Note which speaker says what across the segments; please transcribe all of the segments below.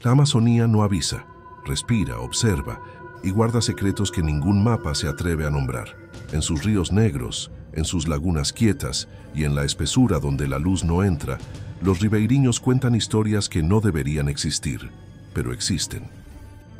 Speaker 1: La Amazonía no avisa, respira, observa y guarda secretos que ningún mapa se atreve a nombrar. En sus ríos negros, en sus lagunas quietas y en la espesura donde la luz no entra, los ribeiriños cuentan historias que no deberían existir, pero existen.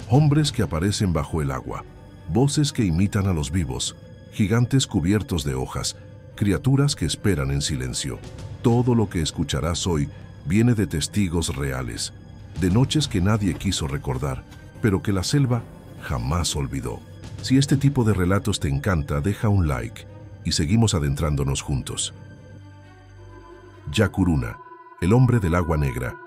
Speaker 1: Hombres que aparecen bajo el agua, voces que imitan a los vivos, gigantes cubiertos de hojas, criaturas que esperan en silencio. Todo lo que escucharás hoy viene de testigos reales, de noches que nadie quiso recordar, pero que la selva jamás olvidó. Si este tipo de relatos te encanta, deja un like y seguimos adentrándonos juntos. Yacuruna, el hombre del agua negra.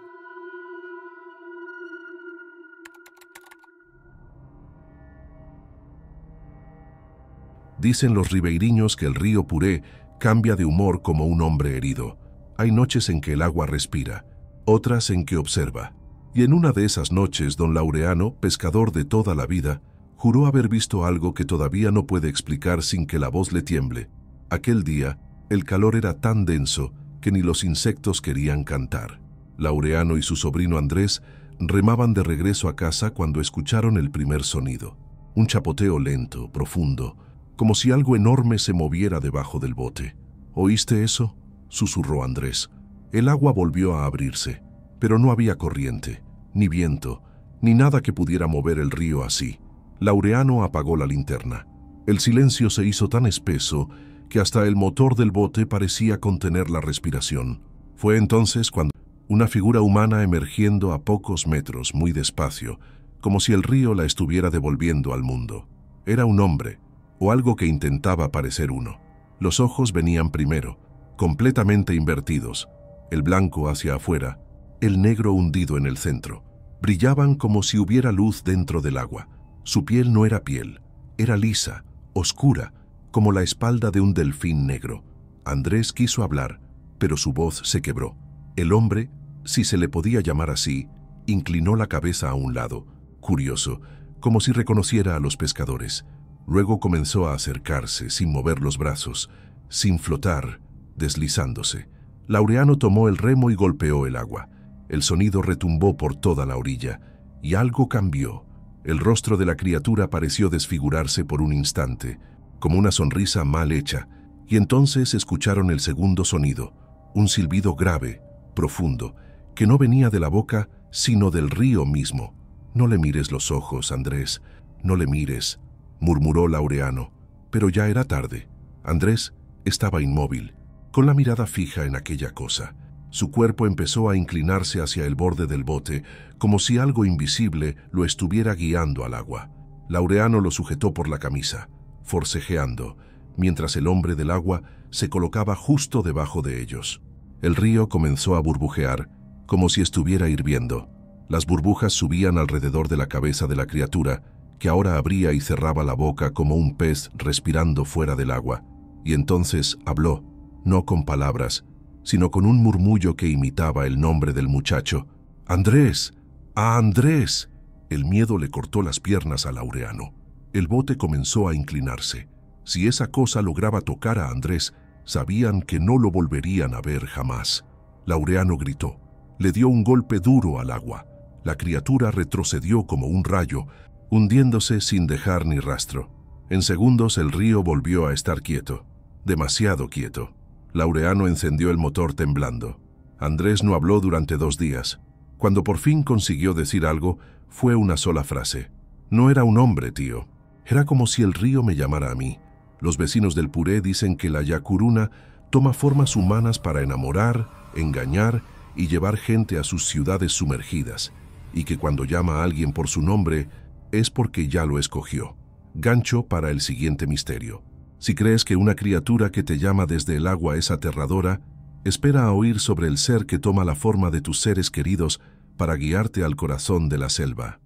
Speaker 1: Dicen los ribeiriños que el río Puré cambia de humor como un hombre herido. Hay noches en que el agua respira, otras en que observa. Y en una de esas noches, don Laureano, pescador de toda la vida, juró haber visto algo que todavía no puede explicar sin que la voz le tiemble. Aquel día, el calor era tan denso que ni los insectos querían cantar. Laureano y su sobrino Andrés remaban de regreso a casa cuando escucharon el primer sonido. Un chapoteo lento, profundo, como si algo enorme se moviera debajo del bote. ¿Oíste eso?, susurró Andrés. El agua volvió a abrirse, pero no había corriente, ni viento, ni nada que pudiera mover el río así. Laureano apagó la linterna. El silencio se hizo tan espeso que hasta el motor del bote parecía contener la respiración. Fue entonces cuando una figura humana emergiendo a pocos metros, muy despacio, como si el río la estuviera devolviendo al mundo. Era un hombre, o algo que intentaba parecer uno. Los ojos venían primero, completamente invertidos, el blanco hacia afuera, el negro hundido en el centro. Brillaban como si hubiera luz dentro del agua. Su piel no era piel, era lisa, oscura, como la espalda de un delfín negro. Andrés quiso hablar, pero su voz se quebró. El hombre, si se le podía llamar así, inclinó la cabeza a un lado, curioso, como si reconociera a los pescadores. Luego comenzó a acercarse, sin mover los brazos, sin flotar, deslizándose. Laureano tomó el remo y golpeó el agua. El sonido retumbó por toda la orilla, y algo cambió. El rostro de la criatura pareció desfigurarse por un instante, como una sonrisa mal hecha, y entonces escucharon el segundo sonido, un silbido grave, profundo, que no venía de la boca, sino del río mismo. «No le mires los ojos, Andrés, no le mires», murmuró Laureano, pero ya era tarde. Andrés estaba inmóvil, con la mirada fija en aquella cosa. Su cuerpo empezó a inclinarse hacia el borde del bote, como si algo invisible lo estuviera guiando al agua. Laureano lo sujetó por la camisa, forcejeando, mientras el hombre del agua se colocaba justo debajo de ellos. El río comenzó a burbujear, como si estuviera hirviendo. Las burbujas subían alrededor de la cabeza de la criatura, que ahora abría y cerraba la boca como un pez respirando fuera del agua. Y entonces habló, no con palabras, sino con un murmullo que imitaba el nombre del muchacho. «¡Andrés! ¡Ah, Andrés!». El miedo le cortó las piernas a Laureano. El bote comenzó a inclinarse. Si esa cosa lograba tocar a Andrés, sabían que no lo volverían a ver jamás. Laureano gritó. Le dio un golpe duro al agua. La criatura retrocedió como un rayo, hundiéndose sin dejar ni rastro. En segundos el río volvió a estar quieto, demasiado quieto. Laureano encendió el motor temblando. Andrés no habló durante 2 días. Cuando por fin consiguió decir algo, fue una sola frase. «No era un hombre, tío. Era como si el río me llamara a mí. Los vecinos del Puré dicen que la Yacuruna toma formas humanas para enamorar, engañar y llevar gente a sus ciudades sumergidas, y que cuando llama a alguien por su nombre es porque ya lo escogió». Gancho para el siguiente misterio. Si crees que una criatura que te llama desde el agua es aterradora, espera a oír sobre el ser que toma la forma de tus seres queridos para guiarte al corazón de la selva.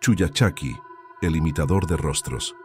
Speaker 1: Chuyachaki, el imitador de rostros.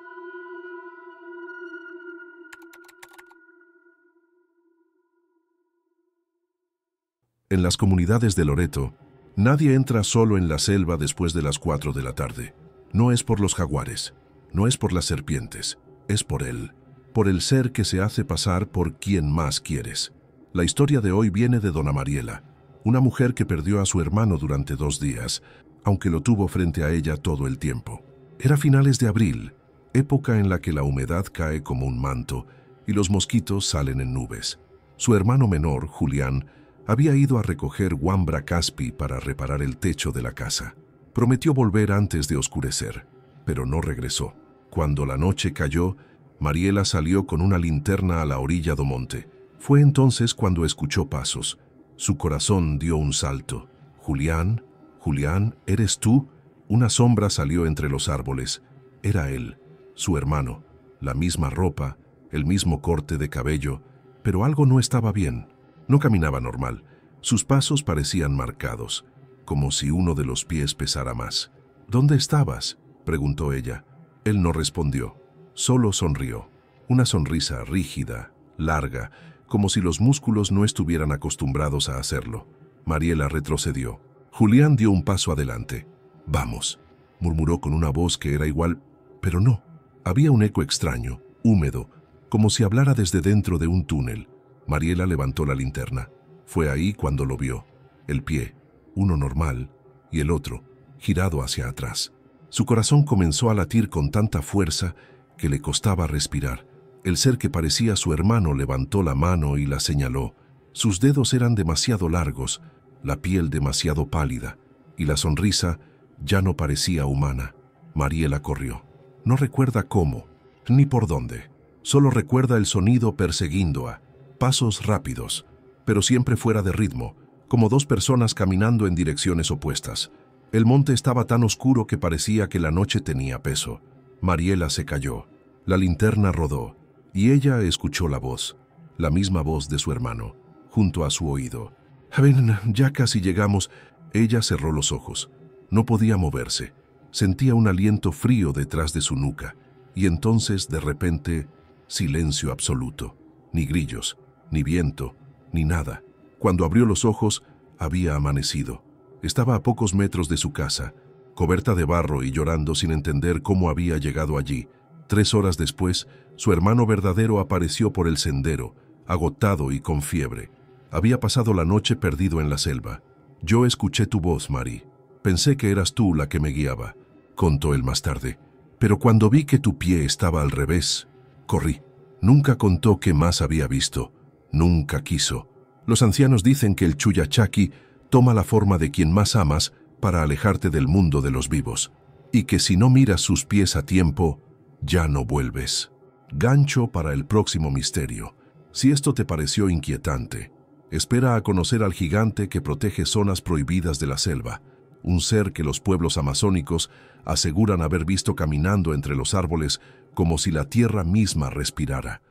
Speaker 1: En las comunidades de Loreto, nadie entra solo en la selva después de las 4 de la tarde. No es por los jaguares, no es por las serpientes, es por él, por el ser que se hace pasar por quien más quieres. La historia de hoy viene de Dona Mariela, Una mujer que perdió a su hermano durante 2 días, aunque lo tuvo frente a ella todo el tiempo. Era finales de abril, época en la que la humedad cae como un manto y los mosquitos salen en nubes. Su hermano menor, Julián, había ido a recoger Wambra Caspi para reparar el techo de la casa. Prometió volver antes de oscurecer, pero no regresó. Cuando la noche cayó, Mariela salió con una linterna a la orilla do monte. Fue entonces cuando escuchó pasos. Su corazón dio un salto. «Julián, Julián, ¿eres tú?» Una sombra salió entre los árboles. Era él, su hermano, la misma ropa, el mismo corte de cabello, pero algo no estaba bien. No caminaba normal. Sus pasos parecían marcados, como si uno de los pies pesara más. «¿Dónde estabas?», preguntó ella. Él no respondió, solo sonrió. Una sonrisa rígida, larga, como si los músculos no estuvieran acostumbrados a hacerlo. Mariela retrocedió. Julián dio un paso adelante. «Vamos», murmuró con una voz que era igual, pero no. Había un eco extraño, húmedo, como si hablara desde dentro de un túnel. Mariela levantó la linterna. Fue ahí cuando lo vio. El pie, uno normal, y el otro, girado hacia atrás. Su corazón comenzó a latir con tanta fuerza que le costaba respirar. El ser que parecía su hermano levantó la mano y la señaló. Sus dedos eran demasiado largos, la piel demasiado pálida, y la sonrisa ya no parecía humana. Mariela corrió. No recuerda cómo, ni por dónde. Solo recuerda el sonido perseguindo pasos rápidos, pero siempre fuera de ritmo, como 2 personas caminando en direcciones opuestas. El monte estaba tan oscuro que parecía que la noche tenía peso. Mariela se cayó. La linterna rodó, y ella escuchó la voz, la misma voz de su hermano, junto a su oído. «Ven, ya casi llegamos». Ella cerró los ojos. No podía moverse. Sentía un aliento frío detrás de su nuca, y entonces, de repente, silencio absoluto. Ni grillos, ni viento, ni nada. Cuando abrió los ojos, había amanecido. Estaba a pocos metros de su casa, cubierta de barro y llorando sin entender cómo había llegado allí. 3 horas después, su hermano verdadero apareció por el sendero, agotado y con fiebre. Había pasado la noche perdido en la selva. «Yo escuché tu voz, Mari. Pensé que eras tú la que me guiaba», contó él más tarde. «Pero cuando vi que tu pie estaba al revés, corrí». Nunca contó qué más había visto. Nunca quiso. Los ancianos dicen que el Chuyachaki toma la forma de quien más amas para alejarte del mundo de los vivos, y que si no miras sus pies a tiempo, ya no vuelves. Gancho para el próximo misterio. Si esto te pareció inquietante, espera a conocer al gigante que protege zonas prohibidas de la selva, un ser que los pueblos amazónicos aseguran haber visto caminando entre los árboles como si la tierra misma respirara.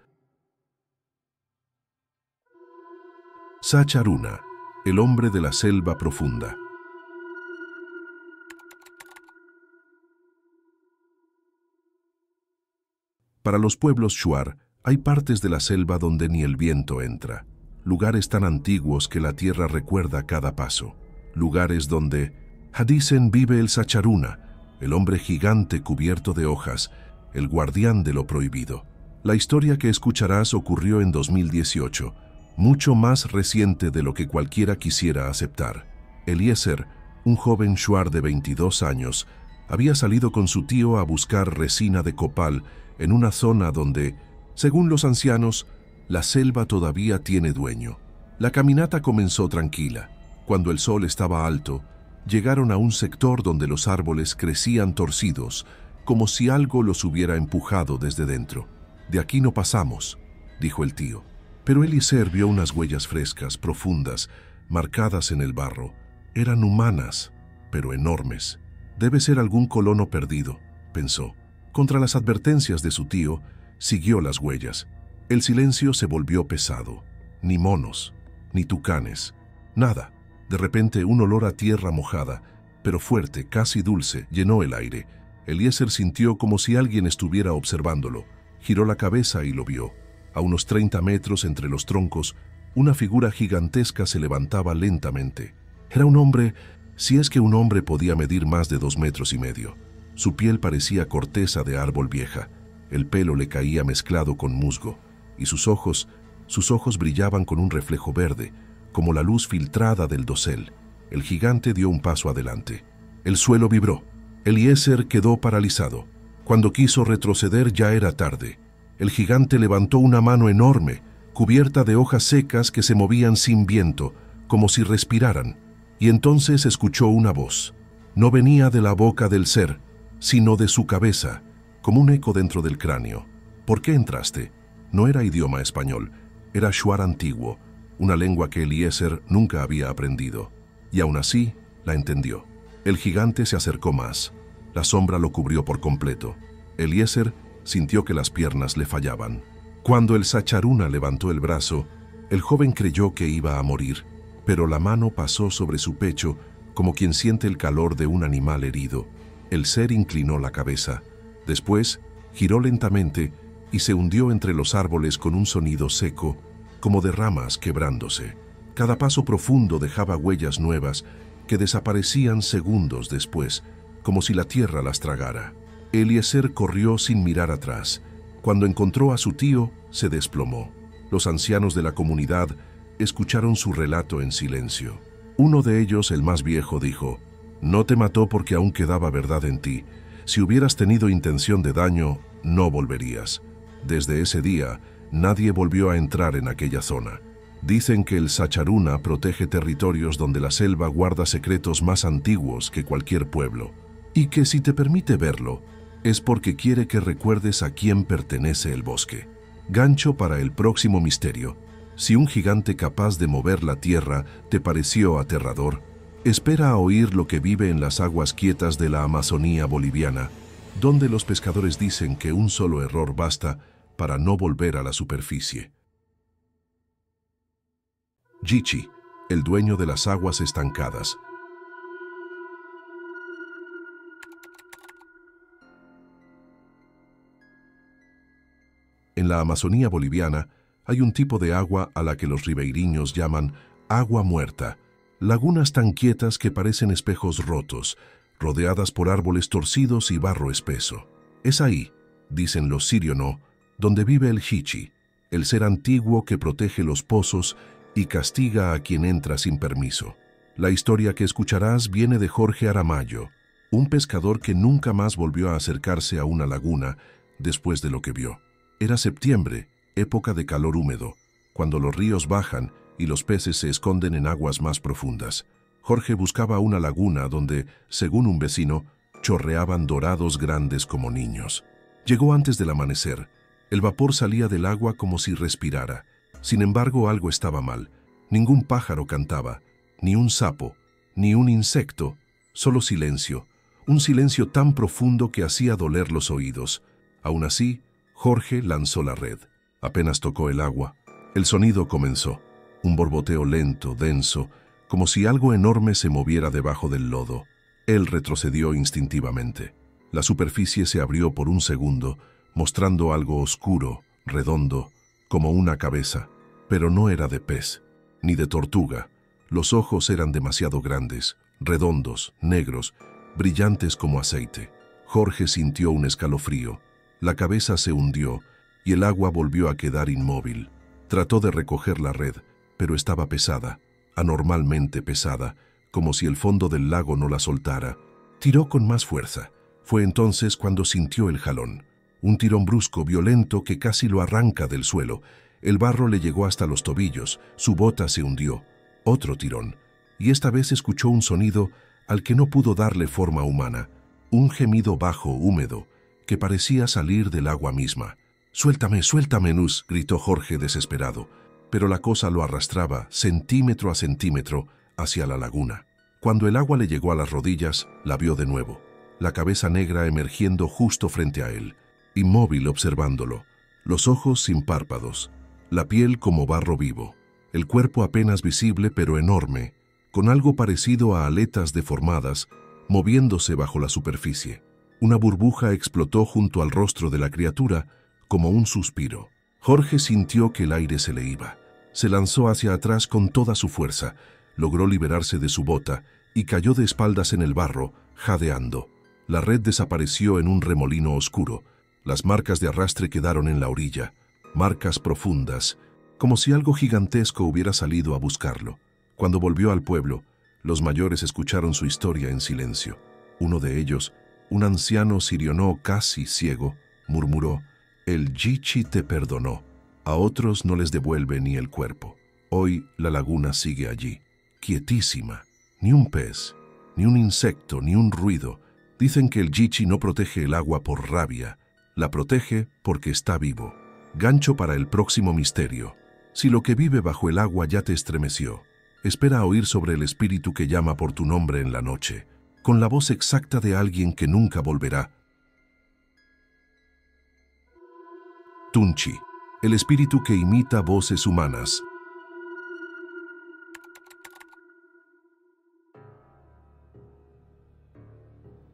Speaker 1: Sacharuna, el hombre de la selva profunda. Para los pueblos Shuar, hay partes de la selva donde ni el viento entra, lugares tan antiguos que la tierra recuerda cada paso, lugares donde, dicen, vive el Sacharuna, el hombre gigante cubierto de hojas, el guardián de lo prohibido. La historia que escucharás ocurrió en 2018, mucho más reciente de lo que cualquiera quisiera aceptar. Eliezer, un joven Shuar de 22 años, había salido con su tío a buscar resina de copal en una zona donde, según los ancianos, la selva todavía tiene dueño. La caminata comenzó tranquila. Cuando el sol estaba alto, llegaron a un sector donde los árboles crecían torcidos, como si algo los hubiera empujado desde dentro. «De aquí no pasamos», dijo el tío. Pero Eliezer vio unas huellas frescas, profundas, marcadas en el barro. Eran humanas, pero enormes. «Debe ser algún colono perdido», pensó. Contra las advertencias de su tío, siguió las huellas. El silencio se volvió pesado. Ni monos, ni tucanes, nada. De repente un olor a tierra mojada, pero fuerte, casi dulce, llenó el aire. Eliezer sintió como si alguien estuviera observándolo. Giró la cabeza y lo vio. A unos 30 metros entre los troncos, una figura gigantesca se levantaba lentamente. Era un hombre, si es que un hombre podía medir más de 2,5 metros. Su piel parecía corteza de árbol vieja. El pelo le caía mezclado con musgo, y sus ojos brillaban con un reflejo verde, como la luz filtrada del dosel. El gigante dio un paso adelante. El suelo vibró. Eliezer quedó paralizado. Cuando quiso retroceder ya era tarde. El gigante levantó una mano enorme, cubierta de hojas secas que se movían sin viento, como si respiraran. Y entonces escuchó una voz. No venía de la boca del ser, sino de su cabeza, como un eco dentro del cráneo. ¿Por qué entraste? No era idioma español, era shuar antiguo, una lengua que Eliezer nunca había aprendido. Y aún así, la entendió. El gigante se acercó más. La sombra lo cubrió por completo. Eliezer sintió que las piernas le fallaban. Cuando el Sacharuna levantó el brazo, el joven creyó que iba a morir, pero la mano pasó sobre su pecho como quien siente el calor de un animal herido. El ser inclinó la cabeza. Después, giró lentamente y se hundió entre los árboles con un sonido seco, como de ramas quebrándose. Cada paso profundo dejaba huellas nuevas que desaparecían segundos después, como si la tierra las tragara. Eliezer corrió sin mirar atrás. Cuando encontró a su tío, se desplomó. Los ancianos de la comunidad escucharon su relato en silencio. Uno de ellos, el más viejo, dijo: «No te mató porque aún quedaba verdad en ti. Si hubieras tenido intención de daño, no volverías». Desde ese día, nadie volvió a entrar en aquella zona. Dicen que el Sacharuna protege territorios donde la selva guarda secretos más antiguos que cualquier pueblo, y que si te permite verlo, es porque quiere que recuerdes a quién pertenece el bosque. Gancho para el próximo misterio. Si un gigante capaz de mover la tierra te pareció aterrador, espera a oír lo que vive en las aguas quietas de la Amazonía boliviana, donde los pescadores dicen que un solo error basta para no volver a la superficie. Yichi, el dueño de las aguas estancadas. En la Amazonía boliviana hay un tipo de agua a la que los ribeiriños llaman agua muerta, lagunas tan quietas que parecen espejos rotos, rodeadas por árboles torcidos y barro espeso. Es ahí, dicen los Sirionó, donde vive el Hichi, el ser antiguo que protege los pozos y castiga a quien entra sin permiso. La historia que escucharás viene de Jorge Aramayo, un pescador que nunca más volvió a acercarse a una laguna después de lo que vio. Era septiembre, época de calor húmedo, cuando los ríos bajan y los peces se esconden en aguas más profundas. Jorge buscaba una laguna donde, según un vecino, chorreaban dorados grandes como niños. Llegó antes del amanecer. El vapor salía del agua como si respirara. Sin embargo, algo estaba mal. Ningún pájaro cantaba, ni un sapo, ni un insecto, solo silencio. Un silencio tan profundo que hacía doler los oídos. Aún así, Jorge lanzó la red. Apenas tocó el agua. El sonido comenzó. Un borboteo lento, denso, como si algo enorme se moviera debajo del lodo. Él retrocedió instintivamente. La superficie se abrió por un segundo, mostrando algo oscuro, redondo, como una cabeza. Pero no era de pez, ni de tortuga. Los ojos eran demasiado grandes, redondos, negros, brillantes como aceite. Jorge sintió un escalofrío. La cabeza se hundió y el agua volvió a quedar inmóvil. Trató de recoger la red, pero estaba pesada, anormalmente pesada, como si el fondo del lago no la soltara. Tiró con más fuerza. Fue entonces cuando sintió el jalón. Un tirón brusco, violento, que casi lo arranca del suelo. El barro le llegó hasta los tobillos, su bota se hundió. Otro tirón, y esta vez escuchó un sonido al que no pudo darle forma humana. Un gemido bajo, húmedo, que parecía salir del agua misma. «Suéltame, suéltame, Nus», gritó Jorge desesperado, pero la cosa lo arrastraba, centímetro a centímetro, hacia la laguna. Cuando el agua le llegó a las rodillas, la vio de nuevo, la cabeza negra emergiendo justo frente a él, inmóvil observándolo, los ojos sin párpados, la piel como barro vivo, el cuerpo apenas visible pero enorme, con algo parecido a aletas deformadas, moviéndose bajo la superficie. Una burbuja explotó junto al rostro de la criatura, como un suspiro. Jorge sintió que el aire se le iba. Se lanzó hacia atrás con toda su fuerza, logró liberarse de su bota y cayó de espaldas en el barro, jadeando. La red desapareció en un remolino oscuro. Las marcas de arrastre quedaron en la orilla, marcas profundas, como si algo gigantesco hubiera salido a buscarlo. Cuando volvió al pueblo, los mayores escucharon su historia en silencio. Uno de ellos, un anciano sirionó casi ciego, murmuró: «El Yichi te perdonó. A otros no les devuelve ni el cuerpo». Hoy la laguna sigue allí, quietísima. Ni un pez, ni un insecto, ni un ruido. Dicen que el Yichi no protege el agua por rabia, la protege porque está vivo. Gancho para el próximo misterio. Si lo que vive bajo el agua ya te estremeció, espera a oír sobre el espíritu que llama por tu nombre en la noche, con la voz exacta de alguien que nunca volverá. Tunchi, el espíritu que imita voces humanas.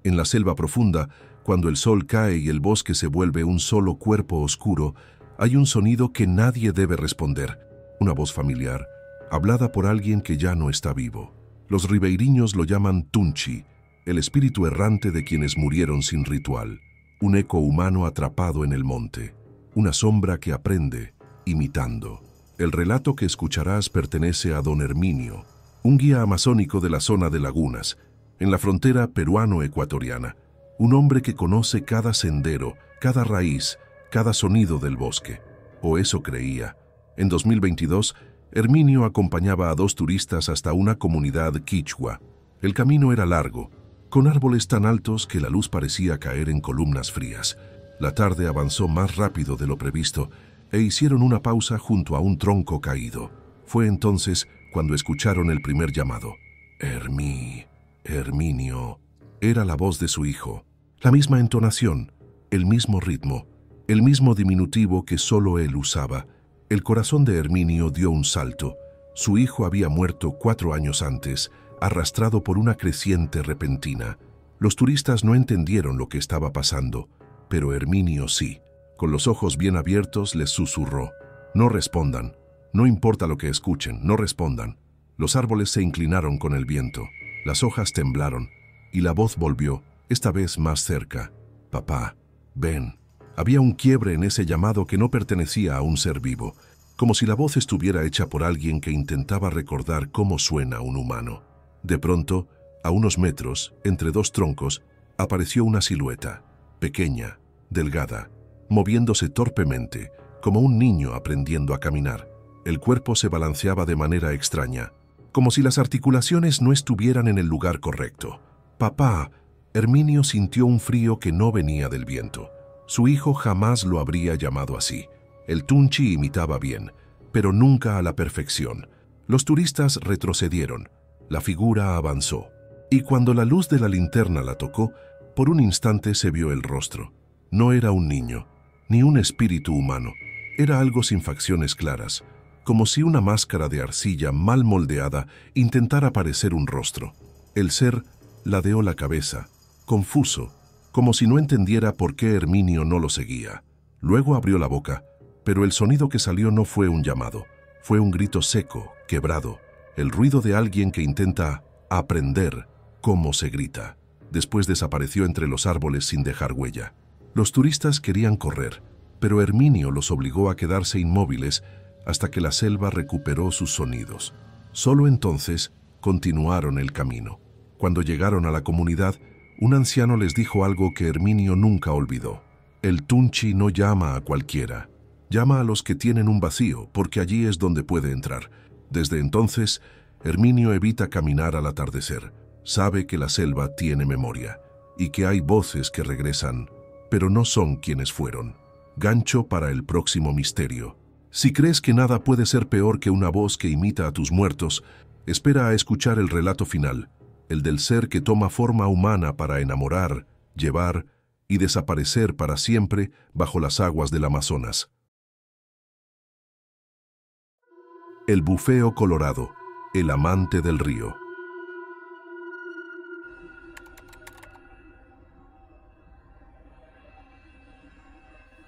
Speaker 1: En la selva profunda, cuando el sol cae y el bosque se vuelve un solo cuerpo oscuro, hay un sonido que nadie debe responder, una voz familiar, hablada por alguien que ya no está vivo. Los ribeiriños lo llaman Tunchi, el espíritu errante de quienes murieron sin ritual, un eco humano atrapado en el monte, una sombra que aprende, imitando. El relato que escucharás pertenece a don Herminio, un guía amazónico de la zona de lagunas, en la frontera peruano-ecuatoriana, un hombre que conoce cada sendero, cada raíz, cada sonido del bosque. O eso creía. En 2022, Herminio acompañaba a 2 turistas hasta una comunidad quichua. El camino era largo, con árboles tan altos que la luz parecía caer en columnas frías. La tarde avanzó más rápido de lo previsto e hicieron una pausa junto a un tronco caído. Fue entonces cuando escucharon el primer llamado. Herminio. Era la voz de su hijo. La misma entonación, el mismo ritmo, el mismo diminutivo que solo él usaba. El corazón de Herminio dio un salto. Su hijo había muerto 4 años antes, arrastrado por una creciente repentina. Los turistas no entendieron lo que estaba pasando, pero Herminio sí. Con los ojos bien abiertos les susurró: «No respondan. No importa lo que escuchen, no respondan». Los árboles se inclinaron con el viento. Las hojas temblaron, y la voz volvió, esta vez más cerca. «Papá, ven». Había un quiebre en ese llamado que no pertenecía a un ser vivo, como si la voz estuviera hecha por alguien que intentaba recordar cómo suena un humano. De pronto, a unos metros, entre 2 troncos, apareció una silueta, pequeña, delgada, moviéndose torpemente, como un niño aprendiendo a caminar. El cuerpo se balanceaba de manera extraña, como si las articulaciones no estuvieran en el lugar correcto. «Papá». Herminio sintió un frío que no venía del viento. Su hijo jamás lo habría llamado así. El Tunchi imitaba bien, pero nunca a la perfección. Los turistas retrocedieron. La figura avanzó. Y cuando la luz de la linterna la tocó, por un instante se vio el rostro. No era un niño, ni un espíritu humano. Era algo sin facciones claras, como si una máscara de arcilla mal moldeada intentara parecer un rostro. El ser ladeó la cabeza, confuso, como si no entendiera por qué Herminio no lo seguía. Luego abrió la boca, pero el sonido que salió no fue un llamado, fue un grito seco, quebrado, el ruido de alguien que intenta aprender cómo se grita. Después desapareció entre los árboles sin dejar huella. Los turistas querían correr, pero Herminio los obligó a quedarse inmóviles hasta que la selva recuperó sus sonidos. Solo entonces continuaron el camino. Cuando llegaron a la comunidad, un anciano les dijo algo que Herminio nunca olvidó. El Tunchi no llama a cualquiera. Llama a los que tienen un vacío, porque allí es donde puede entrar. Desde entonces, Herminio evita caminar al atardecer. Sabe que la selva tiene memoria y que hay voces que regresan, pero no son quienes fueron. Gancho para el próximo misterio. Si crees que nada puede ser peor que una voz que imita a tus muertos, espera a escuchar el relato final, el del ser que toma forma humana para enamorar, llevar y desaparecer para siempre bajo las aguas del Amazonas. El bufeo colorado, el amante del río.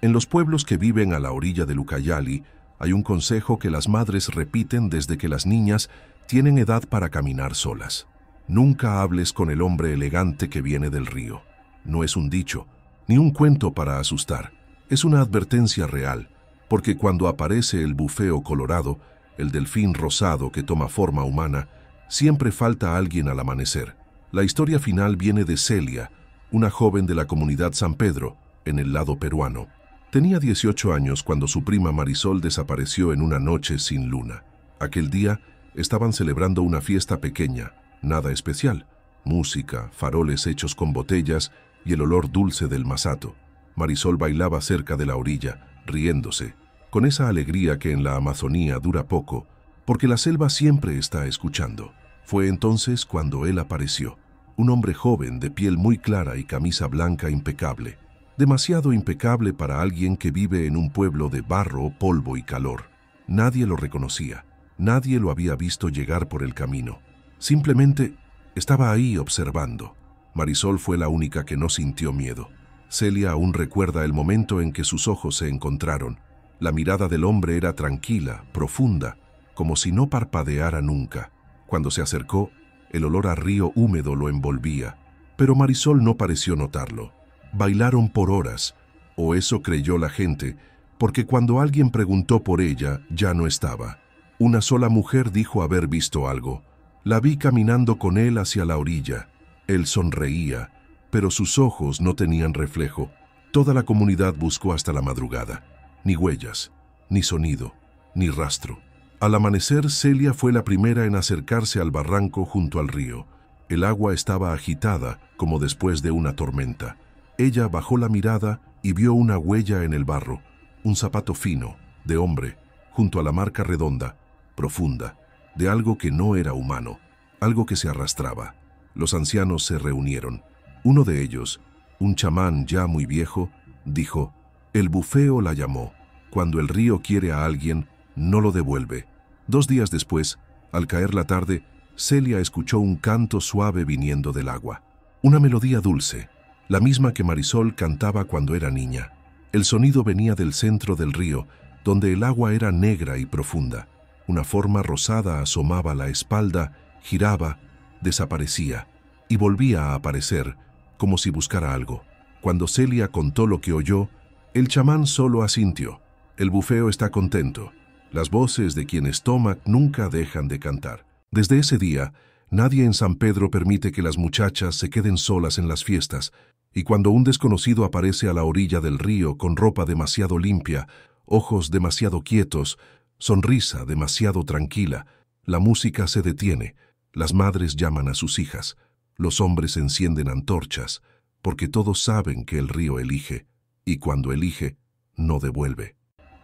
Speaker 1: En los pueblos que viven a la orilla del Ucayali, hay un consejo que las madres repiten desde que las niñas tienen edad para caminar solas. Nunca hables con el hombre elegante que viene del río. No es un dicho, ni un cuento para asustar. Es una advertencia real, porque cuando aparece el bufeo colorado, el delfín rosado que toma forma humana, siempre falta alguien al amanecer. La historia final viene de Celia, una joven de la comunidad San Pedro, en el lado peruano. Tenía 18 años cuando su prima Marisol desapareció en una noche sin luna. Aquel día estaban celebrando una fiesta pequeña, nada especial. Música, faroles hechos con botellas y el olor dulce del masato. Marisol bailaba cerca de la orilla, riéndose, con esa alegría que en la Amazonía dura poco, porque la selva siempre está escuchando. Fue entonces cuando él apareció, un hombre joven de piel muy clara y camisa blanca impecable, demasiado impecable para alguien que vive en un pueblo de barro, polvo y calor. Nadie lo reconocía, nadie lo había visto llegar por el camino. Simplemente estaba ahí observando. Marisol fue la única que no sintió miedo. Celia aún recuerda el momento en que sus ojos se encontraron. La mirada del hombre era tranquila, profunda, como si no parpadeara nunca. Cuando se acercó, el olor a río húmedo lo envolvía, pero Marisol no pareció notarlo. Bailaron por horas, o eso creyó la gente, porque cuando alguien preguntó por ella, ya no estaba. Una sola mujer dijo haber visto algo. La vi caminando con él hacia la orilla. Él sonreía, pero sus ojos no tenían reflejo. Toda la comunidad buscó hasta la madrugada. Ni huellas, ni sonido, ni rastro. Al amanecer, Celia fue la primera en acercarse al barranco junto al río. El agua estaba agitada, como después de una tormenta. Ella bajó la mirada y vio una huella en el barro, un zapato fino, de hombre, junto a la marca redonda, profunda, de algo que no era humano, algo que se arrastraba. Los ancianos se reunieron. Uno de ellos, un chamán ya muy viejo, dijo: «El bufeo la llamó. Cuando el río quiere a alguien, no lo devuelve». 2 días después, al caer la tarde, Celia escuchó un canto suave viniendo del agua. Una melodía dulce, la misma que Marisol cantaba cuando era niña. El sonido venía del centro del río, donde el agua era negra y profunda. Una forma rosada asomaba a la espalda, giraba, desaparecía y volvía a aparecer, como si buscara algo. Cuando Celia contó lo que oyó, el chamán solo asintió. El bufeo está contento. Las voces de quienes toman nunca dejan de cantar. Desde ese día, nadie en San Pedro permite que las muchachas se queden solas en las fiestas, y cuando un desconocido aparece a la orilla del río con ropa demasiado limpia, ojos demasiado quietos, sonrisa demasiado tranquila, la música se detiene, las madres llaman a sus hijas, los hombres encienden antorchas, porque todos saben que el río elige, y cuando elige, no devuelve.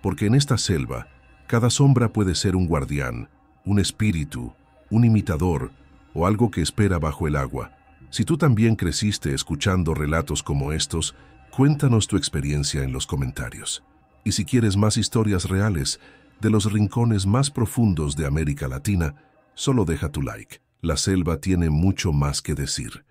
Speaker 1: Porque en esta selva, cada sombra puede ser un guardián, un espíritu, un imitador o algo que espera bajo el agua. Si tú también creciste escuchando relatos como estos, cuéntanos tu experiencia en los comentarios. Y si quieres más historias reales de los rincones más profundos de América Latina, solo deja tu like. La selva tiene mucho más que decir.